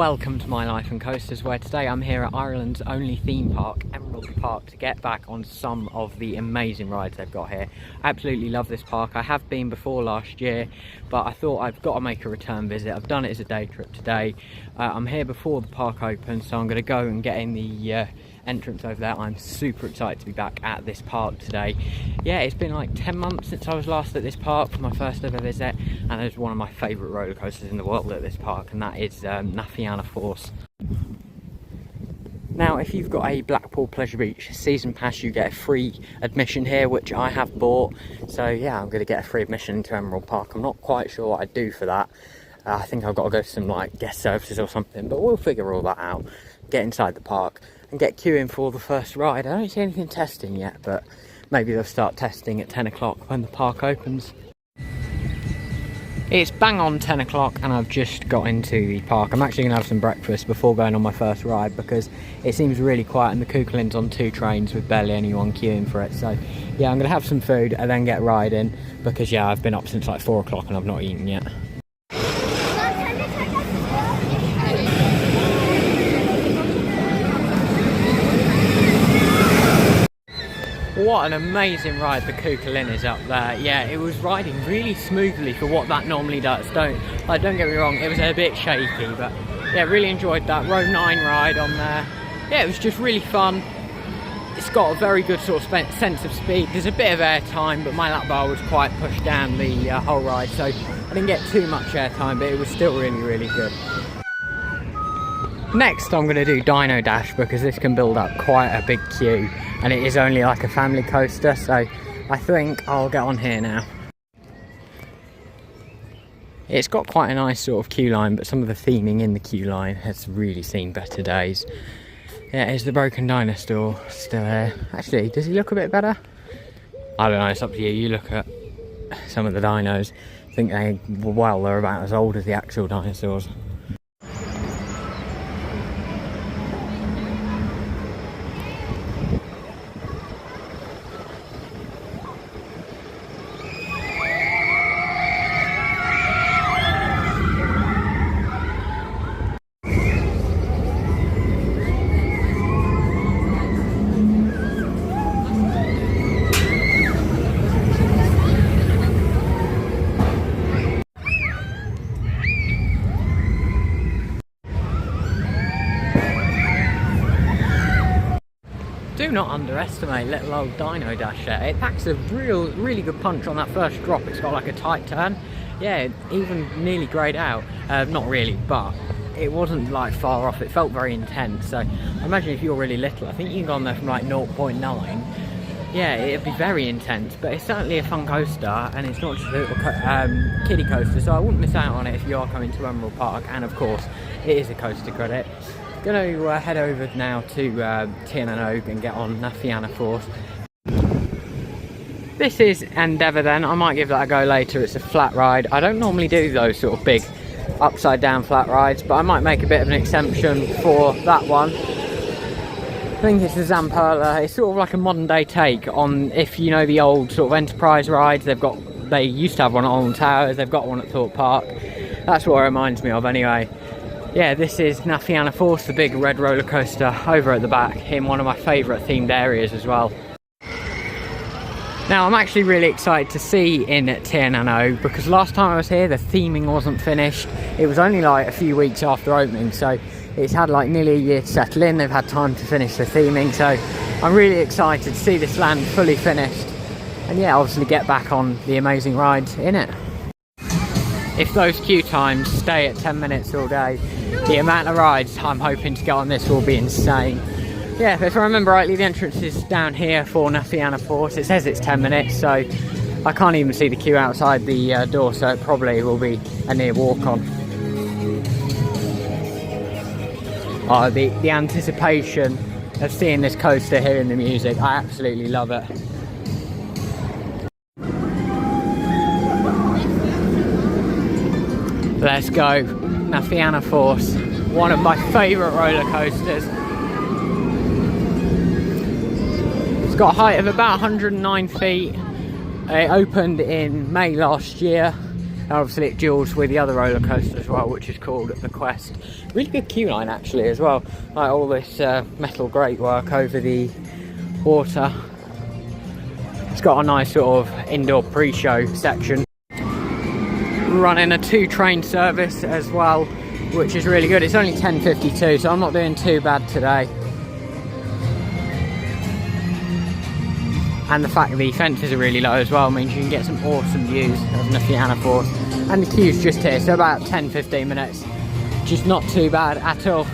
Welcome to My Life and Coasters, where today I'm here at Ireland's only theme park, Emerald Park, to get back on some of the amazing rides they've got here. I absolutely love this park. I have been before last year, but I thought I've got to make a return visit. I've done it as a day trip today. I'm here before the park opens, so I'm going to go and get in the entrance over there. I'm super excited to be back at this park today. Yeah, it's been like 10 months since I was last at this park for my first ever visit, and it's one of my favourite roller coasters in the world at this park, and that is Na Fianna Fáilte. Now, if you've got a Blackpool Pleasure Beach season pass, you get a free admission here, which I have bought. So yeah, I'm going to get a free admission into Emerald Park. I'm not quite sure what I'd do for that. I think I've got to go to some like guest services or something, but we'll figure all that out. Get inside the park and get queuing for the first ride. I don't see anything testing yet, but maybe they'll start testing at 10 o'clock when the park opens. It's bang on 10 o'clock and I've just got into the park. I'm actually going to have some breakfast before going on my first ride because it seems really quiet and the Cuchulainn's on 2 trains with barely anyone queuing for it. So yeah, I'm going to have some food and then get riding because yeah, I've been up since like 4 o'clock and I've not eaten yet. What an amazing ride the Cuchulainn is up there. Yeah, it was riding really smoothly for what that normally does. Don't get me wrong, it was a bit shaky, but yeah, really enjoyed that row 9 ride on there. Yeah, it was just really fun. It's got a very good sort of sense of speed. There's a bit of air time, but my lap bar was quite pushed down the whole ride, so I didn't get too much air time, but it was still really, really good. Next I'm going to do Dino Dash because this can build up quite a big queue and it is only like a family coaster, so I think I'll get on here now. It's got quite a nice sort of queue line, but some of the theming in the queue line has really seen better days. Yeah, is the Broken Dinosaur still here? Actually, does he look a bit better? I don't know, it's up to you. You look at some of the dinos, I think they're about as old as the actual dinosaurs. Do not underestimate little old Dino Dash there. It packs a really good punch on that first drop. It's got like a tight turn. Yeah, even nearly greyed out. Not really, but it wasn't like far off. It felt very intense. So imagine if you're really little. I think you can go on there from like 0.9. Yeah, it'd be very intense, but it's certainly a fun coaster, and it's not just a little kiddie coaster, so I wouldn't miss out on it if you are coming to Emerald Park. And of course, it is a coaster credit. Going to head over now to Tir na nÓg and get on Na Fianna Fáilte. This is Endeavour then. I might give that a go later. It's a flat ride. I don't normally do those sort of big upside down flat rides, but I might make a bit of an exception for that one. I think it's the Zamperla. It's sort of like a modern day take on, if you know the old sort of Enterprise rides. They used to have one at Alton Towers. They've got one at Thorpe Park. That's what it reminds me of anyway. Yeah, this is Na Fianna Fáilte, the big red roller coaster over at the back, in one of my favourite themed areas as well. Now, I'm actually really excited to see in Tir na nÓg because last time I was here, the theming wasn't finished. It was only like a few weeks after opening, so it's had like nearly a year to settle in. They've had time to finish the theming, so I'm really excited to see this land fully finished. And yeah, obviously get back on the amazing rides in it. If those queue times stay at 10 minutes all day, the amount of rides I'm hoping to get on this will be insane. Yeah, if I remember rightly, the entrance is down here for Na Fianna Fáilte. It says it's 10 minutes, so I can't even see the queue outside the door, so it probably will be a near walk on. Oh, the anticipation of seeing this coaster, hearing the music, I absolutely love it. Let's go, Na Fianna Fáilte, one of my favourite roller coasters. It's got a height of about 109 feet. It opened in May last year. And obviously it duels with the other roller coaster as well, which is called the Quest. Really good queue line actually as well, like all this metal grate work over the water. It's got a nice sort of indoor pre-show section. Running a 2 train service as well, which is really good. It's only 10:52, so I'm not doing too bad today. And the fact that the fences are really low as well means you can get some awesome views of Nafiana Force. And the queue's just here, so about 10-15 minutes. Just not too bad at all.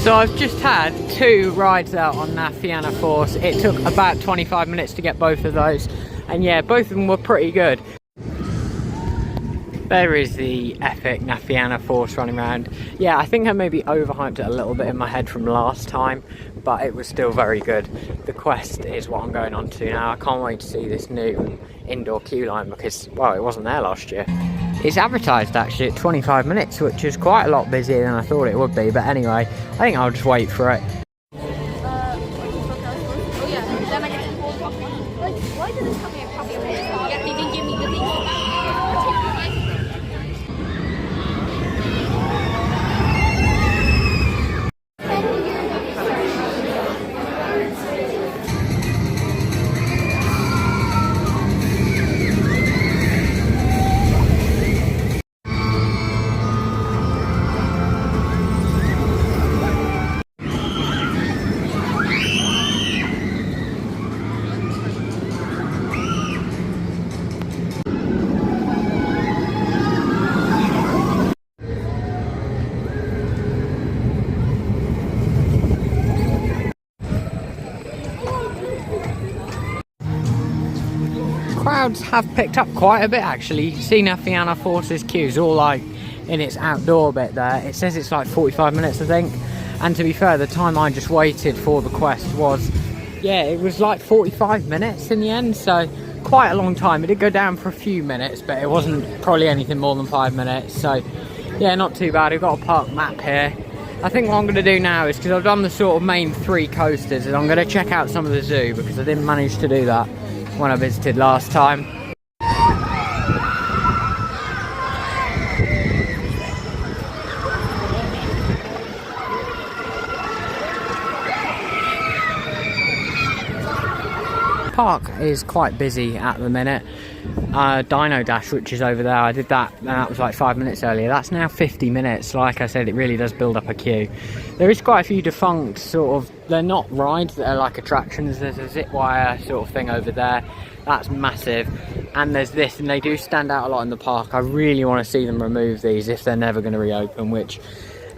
So I've just had 2 rides out on Nafiana Force. It took about 25 minutes to get both of those, and yeah, both of them were pretty good. There is the epic Nafiana Force running around. Yeah, I think I maybe overhyped it a little bit in my head from last time, but it was still very good. The Quest is what I'm going on to now. I can't wait to see this new indoor queue line because, well, it wasn't there last year. It's advertised actually at 25 minutes, which is quite a lot busier than I thought it would be, but anyway, I think I'll just wait for it. Crowds have picked up quite a bit actually. You see Nafiana Force's queues all like in its outdoor bit there. It says it's like 45 minutes I think, and to be fair, the time I just waited for the Quest was, yeah, it was like 45 minutes in the end, so quite a long time. It did go down for a few minutes, but it wasn't probably anything more than 5 minutes, so yeah, not too bad. We've got a park map here. I think what I'm going to do now is, because I've done the sort of main 3 coasters, and I'm going to check out some of the zoo because I didn't manage to do that when I visited last time. Park is quite busy at the minute. Dino Dash, which is over there, I did that and that was like 5 minutes earlier. That's now 50 minutes. Like I said, it really does build up a queue. There is quite a few defunct sort of, they're not rides, they're like attractions. There's a zip wire sort of thing over there, that's massive, and there's this, and they do stand out a lot in the park. I really want to see them remove these if they're never going to reopen, which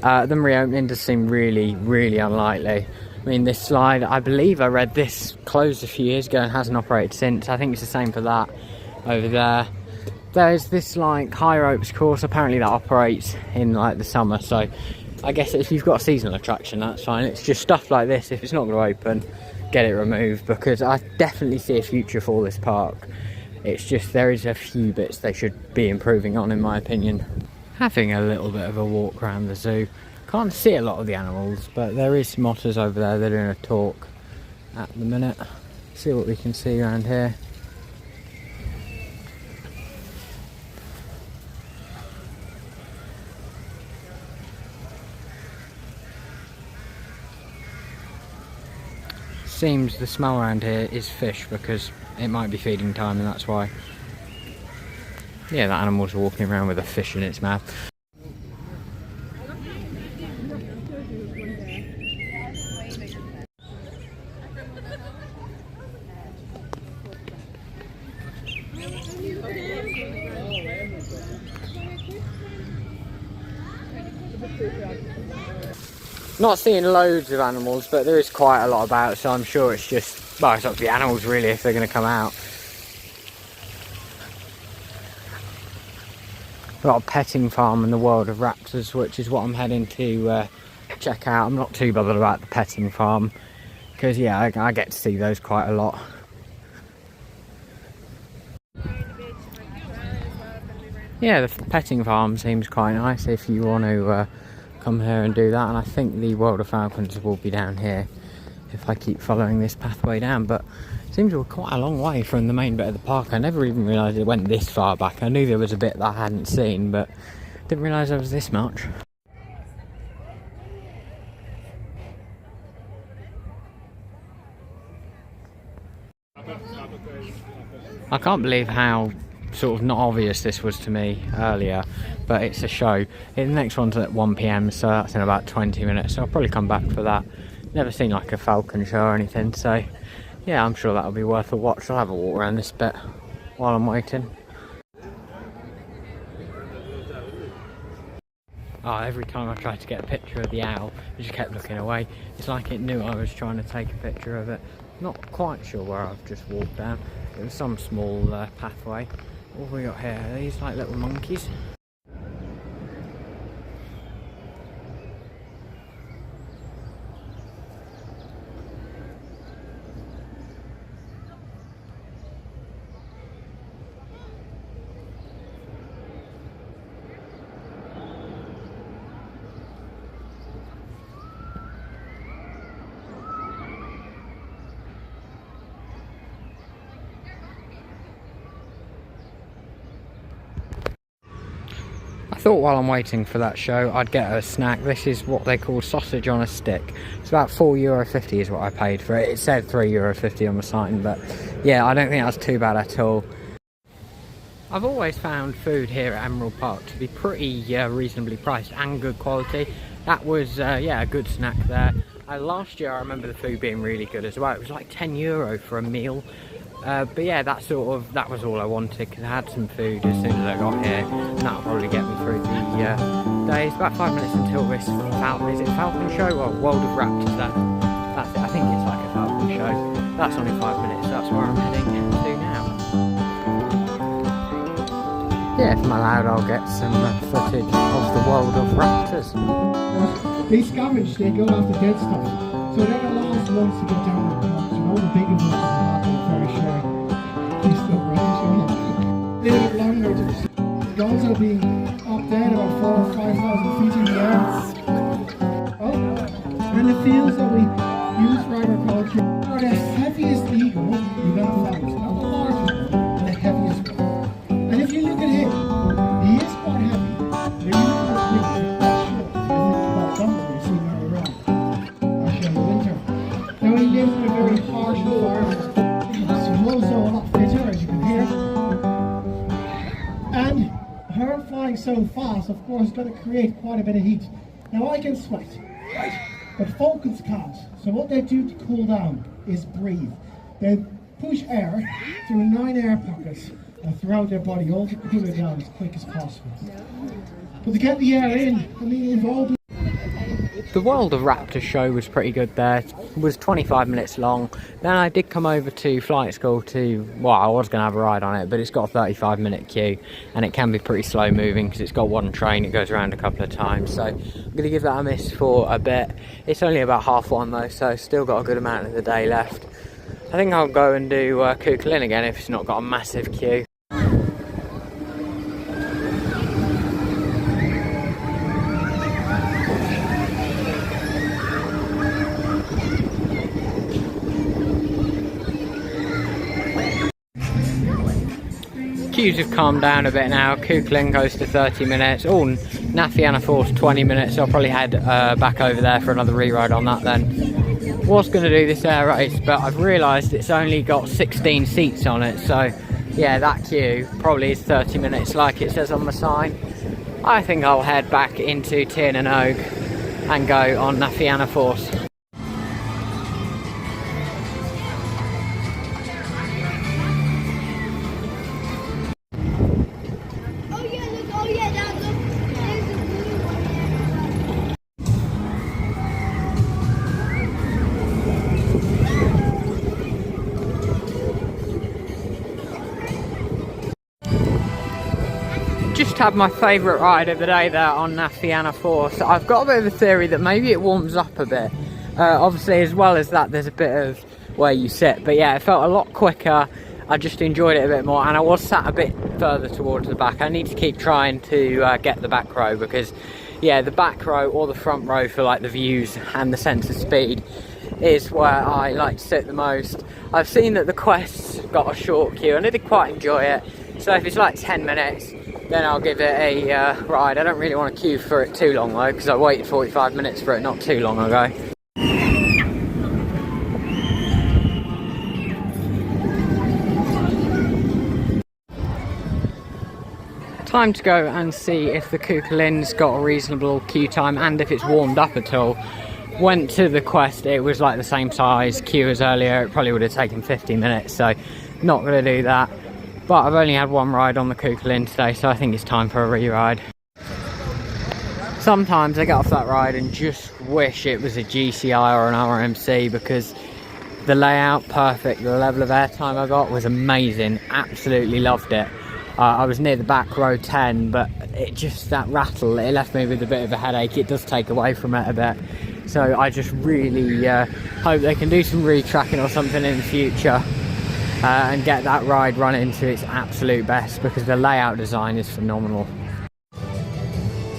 them reopening does seem really, really unlikely. I mean, this slide, I believe I read this closed a few years ago and hasn't operated since. I think it's the same for that over there. There's this like high ropes course, apparently that operates in like the summer, so I guess if you've got a seasonal attraction, that's fine. It's just stuff like this, if it's not going to open, get it removed, because I definitely see a future for this park. It's just there is a few bits they should be improving on, in my opinion. Having a little bit of a walk around the zoo. Can't see a lot of the animals, but there is some otters over there. They're doing a talk at the minute. See what we can see around here. Seems the smell around here is fish, because it might be feeding time, and that's why. Yeah, that animal's walking around with a fish in its mouth. Not seeing loads of animals, but there is quite a lot about, so I'm sure it's just, well, it's up to the animals really if they're going to come out. A lot of petting farm in the world of raptors, which is what I'm heading to check out. I'm not too bothered about the petting farm because, yeah, I get to see those quite a lot. Yeah, the petting farm seems quite nice if you want to come here and do that, and I think the World of Falcons will be down here if I keep following this pathway down, but it seems we're quite a long way from the main bit of the park. I never even realised it went this far back. I knew there was a bit that I hadn't seen, but didn't realise there was this much. I can't believe how sort of not obvious this was to me earlier, but it's a show. The next one's at 1 PM, so that's in about 20 minutes, so I'll probably come back for that. Never seen like a falcon show or anything, so yeah, I'm sure that'll be worth a watch. I'll have a walk around this bit while I'm waiting. Oh, every time I tried to get a picture of the owl, it just kept looking away. It's like it knew I was trying to take a picture of it. Not quite sure where I've just walked down. It was some small pathway. What have we got here? Are these like little monkeys? I thought while I'm waiting for that show I'd get a snack. This is what they call sausage on a stick. It's about €4.50 is what I paid for it. It said €3.50 on the sign, but yeah, I don't think that's too bad at all. I've always found food here at Emerald Park to be pretty reasonably priced and good quality. That was yeah, a good snack there. Last year I remember the food being really good as well. It was like €10 for a meal. But yeah, that was all I wanted, because I had some food as soon as I got here, and that'll probably get me through the day. It's about 5 minutes until this Falcon show or World of Raptors. That's it. I think it's like a Falcon show. That's only 5 minutes. That's where I'm heading to now. Yeah, if I'm allowed, I'll get some footage of the World of Raptors. They scavenge. They go after dead stuff. So they're the last ones to get down. So all the bigger ones. A little bit longer. They're also being up there about 4,000 or 5,000 feet in the air. Oh, and the fields that we use for agriculture are the heaviest eagle we've ever found. Not the largest one, but the heaviest one. And if you look at him, he is quite heavy. If you look at his wings, they're quite short. If you look at that bumble you see there around, I'll show you winter. Now he lives in a very harsh environment. He's also a lot fitter, as you can hear. And her flying so fast, of course, is going to create quite a bit of heat. Now I can sweat, right? But falcons can't. So what they do to cool down is breathe. They push air through 9 air pockets throughout their body, all to cool it down as quick as possible. But to get the air in, I mean, involved. The World of Raptors show was pretty good there. It was 25 minutes long. Then I did come over to flight school to, well, I was going to have a ride on it, but it's got a 35-minute queue and it can be pretty slow moving because it's got one train. It goes around a couple of times, so I'm going to give that a miss for a bit. It's only about 1:30 though, so still got a good amount of the day left. I think I'll go and do Cuchulainn again if it's not got a massive queue. Queues have calmed down a bit now. Cuchulainn goes to 30 minutes. Oh, Nafiana Force 20 minutes. So I'll probably head back over there for another re-ride on that then. Was going to do this air race, but I've realised it's only got 16 seats on it. So yeah, that queue probably is 30 minutes like it says on the sign. I think I'll head back into Tir na nOg and go on Nafiana Force. just had my favourite ride of the day there on Nafiana Force. I've got a bit of a theory that maybe it warms up a bit. Obviously, as well as that, there's a bit of where you sit. But yeah, it felt a lot quicker. I just enjoyed it a bit more, and I was sat a bit further towards the back. I need to keep trying to get the back row, because yeah, the back row or the front row for like the views and the sense of speed is where I like to sit the most. I've seen that the Quest's got a short queue and I did quite enjoy it, so if it's like 10 minutes then I'll give it a ride. I don't really want to queue for it too long though, because I waited 45 minutes for it not too long ago. Time to go and see if the Cuchulainn's got a reasonable queue time and if it's warmed up at all. Went to the Quest, it was like the same size queue as earlier. It probably would have taken 50 minutes, so not going to do that. But I've only had one ride on the Cuchulainn today, so I think it's time for a re-ride. Sometimes I get off that ride and just wish it was a GCI or an RMC, because the layout perfect, the level of airtime I got was amazing, absolutely loved it. I was near the back row 10, but it just, that rattle, it left me with a bit of a headache. It does take away from it a bit. So I just really hope they can do some retracking or something in the future and get that ride running to its absolute best, because the layout design is phenomenal.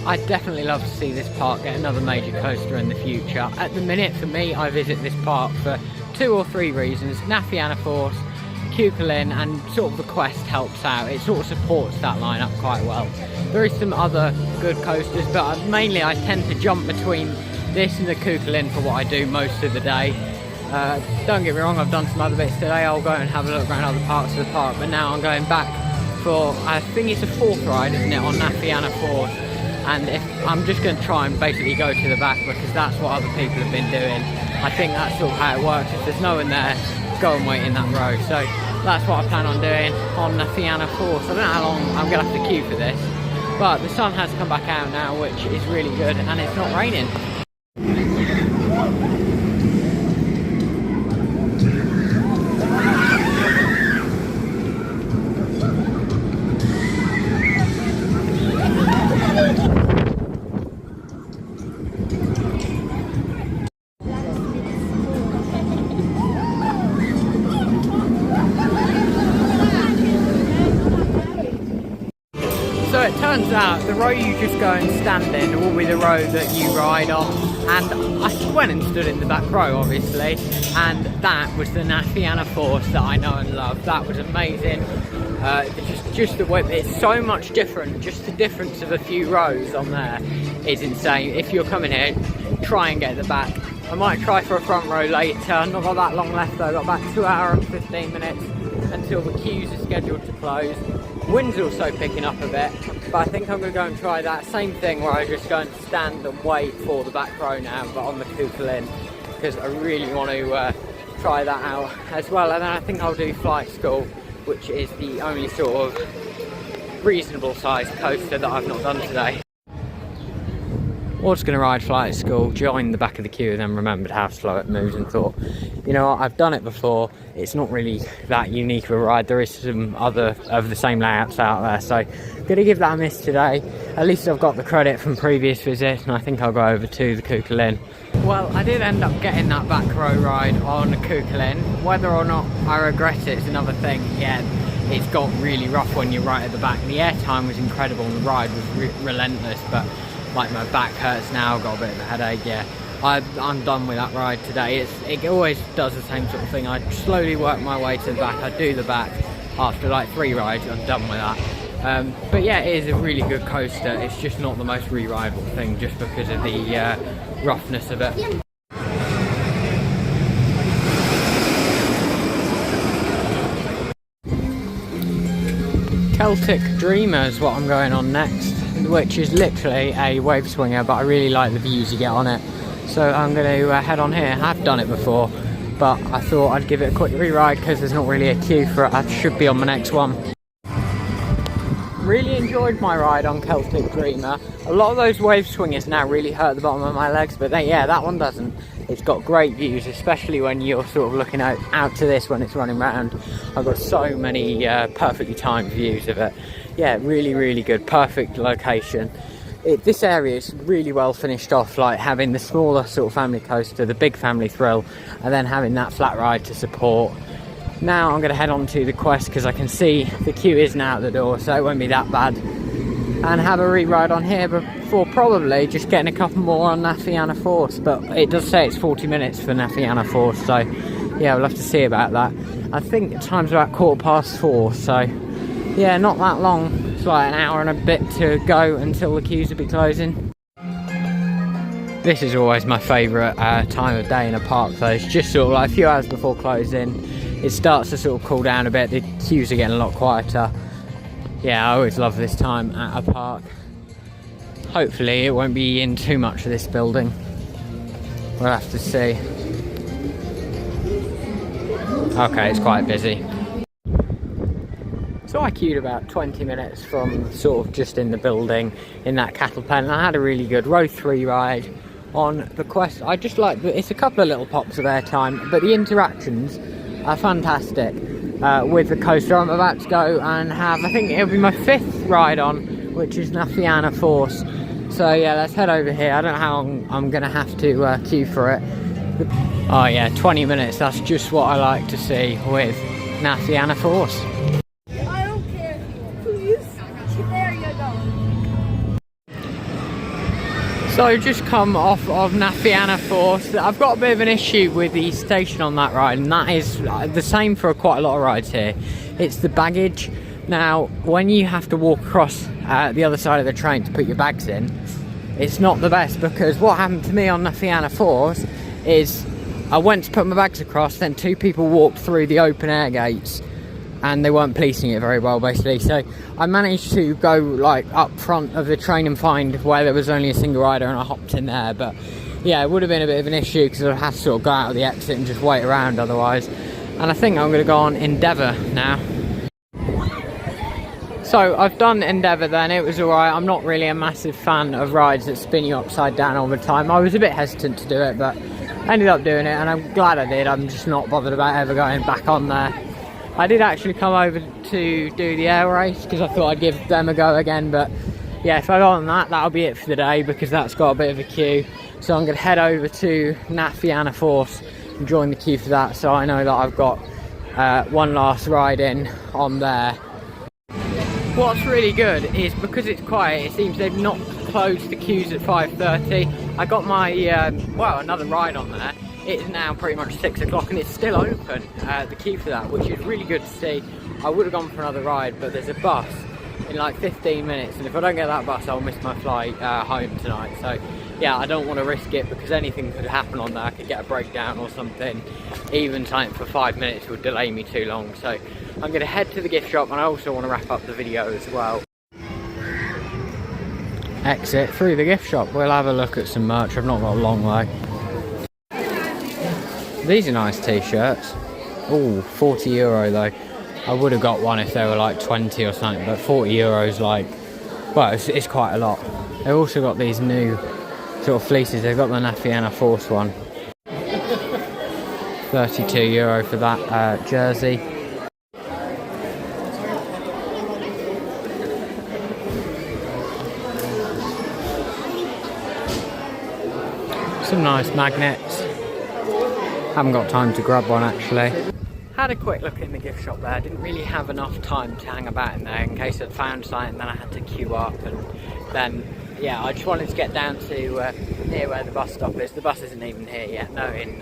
I'd definitely love to see this park get another major coaster in the future. At the minute, for me, I visit this park for 2 or 3 reasons. Nafiana Force, Cuchulainn, and sort of the Quest helps out. It sort of supports that lineup quite well. There is some other good coasters, but mainly I tend to jump between this and the Cuchulainn for what I do most of the day. Don't get me wrong, I've done some other bits today. I'll go and have a look around other parts of the park, but now I'm going back for, I think it's a 4th ride, isn't it, on Nafiana Force. And if I'm just going to try and basically go to the back, because that's what other people have been doing. I think that's sort of how it works. If there's no one there, go and wait in that row. So that's what I plan on doing on Nafiana Force. I don't know how long I'm going to have to queue for this, but the sun has come back out now, which is really good, and it's not raining. So it turns out the row you just go and stand in will be the row that you ride on, and I went and stood in the back row obviously, and that was the Nafiana Force that I know and love. That was amazing. Just the way it's so much different, just the difference of a few rows on there is insane. If you're coming here, try and get the back. I might try for a front row later. Not got that long left though, got about 2 hours and 15 minutes until the queues are scheduled to close. Wind's also picking up a bit, but I think I'm going to go and try that same thing where I just go and stand and wait for the back row now, but on the Cuchulainn, because I really want to try that out as well. And then I think I'll do Flight School, which is the only sort of reasonable sized coaster that I've not done today. I was going to ride Flight School, joined the back of the queue, and then remembered how slow it moves and thought, you know what, I've done it before, it's not really that unique of a ride. There is some other of the same layouts out there, so I'm going to give that a miss today. At least I've got the credit from previous visits, and I think I'll go over to the Cuchulainn. Well, I did end up getting that back row ride on the Cuchulainn. Whether or not I regret it is another thing. Yeah, it's got really rough when you're right at the back. The airtime was incredible and the ride was relentless, but like my back hurts now, got a bit of a headache. Yeah, I'm done with that ride today. It always does the same sort of thing. I slowly work my way to the back. I do the back after like 3 rides. I'm done with that. But yeah, it is a really good coaster. It's just not the most re-rideable thing, just because of the roughness of it. Celtic Dreamer is what I'm going on next, which is literally a wave swinger, but I really like the views you get on it, so I'm going to head on here. I've done it before, but I thought I'd give it a quick re-ride because there's not really a queue for it. I should be on my next one. Really enjoyed my ride on Celtic Dreamer. A lot of those wave swingers now really hurt the bottom of my legs, but yeah, that one doesn't. It's got great views, especially when you're sort of looking out to this when it's running round. I've got so many perfectly timed views of it. yeah, really good, perfect location. This area is really well finished off, like having the smaller sort of family coaster, the big family thrill, and then having that flat ride to support. Now I'm going to head on to the Quest because I can see the queue isn't out the door, so it won't be that bad, and have a re-ride on here before probably just getting a couple more on Nafiana Force. But it does say it's 40 minutes for Nafiana Force, so yeah, we'll have to see about that. I think the time's about 4:15, so yeah, not that long. It's like an hour and a bit to go until the queues will be closing. This is always my favourite time of day in a park though. It's just sort of like a few hours before closing. It starts to sort of cool down a bit, the queues are getting a lot quieter. Yeah, I always love this time at a park. Hopefully it won't be in too much of this building. We'll have to see. Okay, it's quite busy. So I queued about 20 minutes from sort of just in the building in that cattle pen, and I had a really good row 3 ride on the Quest. I just like it's a couple of little pops of airtime, but the interactions are fantastic with the coaster. I'm about to go and have, I think it'll be my 5th ride on, which is Nafiana Force. So yeah, let's head over here. I don't know how long I'm gonna have to queue for it. Oh yeah, 20 minutes, that's just what I like to see with Nafiana Force. I don't care, please. There you go. So just come off of Nafiana Force. I've got a bit of an issue with the station on that ride, and that is the same for quite a lot of rides here. It's the baggage. Now, when you have to walk across the other side of the train to put your bags in, it's not the best, because what happened to me on Nafiana Force is I went to put my bags across, then 2 people walked through the open air gates and they weren't policing it very well basically. So I managed to go like up front of the train and find where there was only a single rider, and I hopped in there. But yeah, it would have been a bit of an issue because I'd have to sort of go out of the exit and just wait around otherwise. And I think I'm going to go on Endeavour now. So I've done Endeavour then, it was alright. I'm not really a massive fan of rides that spin you upside down all the time. I was a bit hesitant to do it, but ended up doing it, and I'm glad I did. I'm just not bothered about ever going back on there. I did actually come over to do the air race because I thought I'd give them a go again, but yeah, if I go on that, that'll be it for the day because that's got a bit of a queue. So I'm going to head over to Nafiana Force and join the queue for that, so I know that I've got one last ride in on there. What's really good is because it's quiet, it seems they've not closed the queues at 5:30. I got my, well, another ride on there. It is now pretty much 6 o'clock and it's still open, the queue for that, which is really good to see. I would have gone for another ride, but there's a bus in like 15 minutes, and if I don't get that bus, I'll miss my flight home tonight. So yeah, I don't want to risk it because anything could happen on there. I could get a breakdown or something. Even time for 5 minutes would delay me too long. So I'm going to head to the gift shop, and I also want to wrap up the video as well. Exit through the gift shop. We'll have a look at some merch. I've not got a long way. These are nice t-shirts. Oh, €40 though. I would have got one if they were like 20 or something, but €40 like, well, it's quite a lot. They've also got these new sort of fleeces. They've got the Nafiana Force one. €32 for that jersey. Some nice magnets. Haven't got time to grab one actually. Had a quick look in the gift shop there. Didn't really have enough time to hang about in there in case I'd found something, then I had to queue up, and then yeah, I just wanted to get down to near where the bus stop is. The bus isn't even here yet. No, in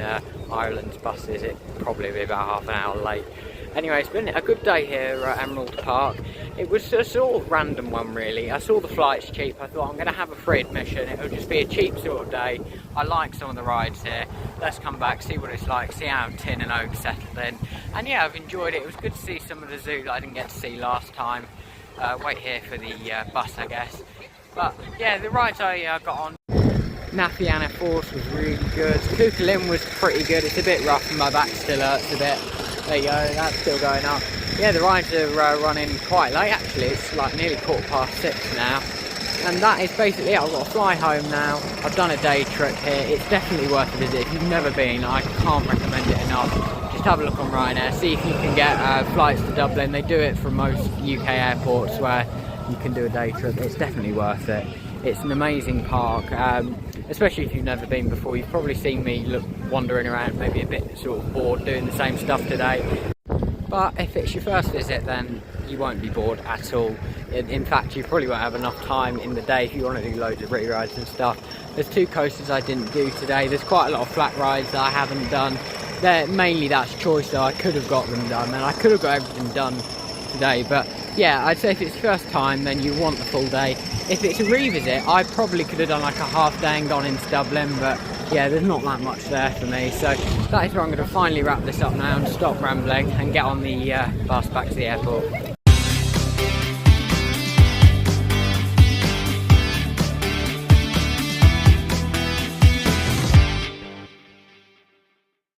Ireland's buses, it'd probably be about half an hour late. Anyway, it's been a good day here at Emerald Park. It was a sort of random one really. I saw the flights cheap. I thought I'm going to have a free admission. It would just be a cheap sort of day. I like some of the rides here. Let's come back, see what it's like, see how Tin and Oak settled in. And yeah, I've enjoyed it. It was good to see some of the zoo that I didn't get to see last time. Wait here for the bus, I guess. But yeah, the rides I got on. Nafiana Force was really good. Cuchulainn was pretty good. It's a bit rough and my back still hurts a bit. There you go, that's still going up. Yeah, the rides are running quite late actually. It's like nearly 6:15 now. And that is basically it. I've got to fly home now. I've done a day trip here. It's definitely worth a visit. If you've never been, I can't recommend it enough. Just just have a look on Ryanair, see if you can get flights to Dublin. They do it from most UK airports where you can do a day trip. It's definitely worth it. It's an amazing park, especially if you've never been before. You've probably seen me wandering around, maybe a bit sort of bored doing the same stuff today. But if it's your first visit, then you won't be bored at all. In fact, you probably won't have enough time in the day if you want to do loads of rides and stuff. There's 2 coasters I didn't do today. There's quite a lot of flat rides that I haven't done. Mainly that's choice though. I could have got them done, and I could have got everything done today. But yeah, I'd say if it's first time, then you want the full day. If it's a revisit, I probably could have done like a half day and gone into Dublin, but yeah, there's not that much there for me. So that is where I'm going to finally wrap this up now and stop rambling and get on the bus back to the airport.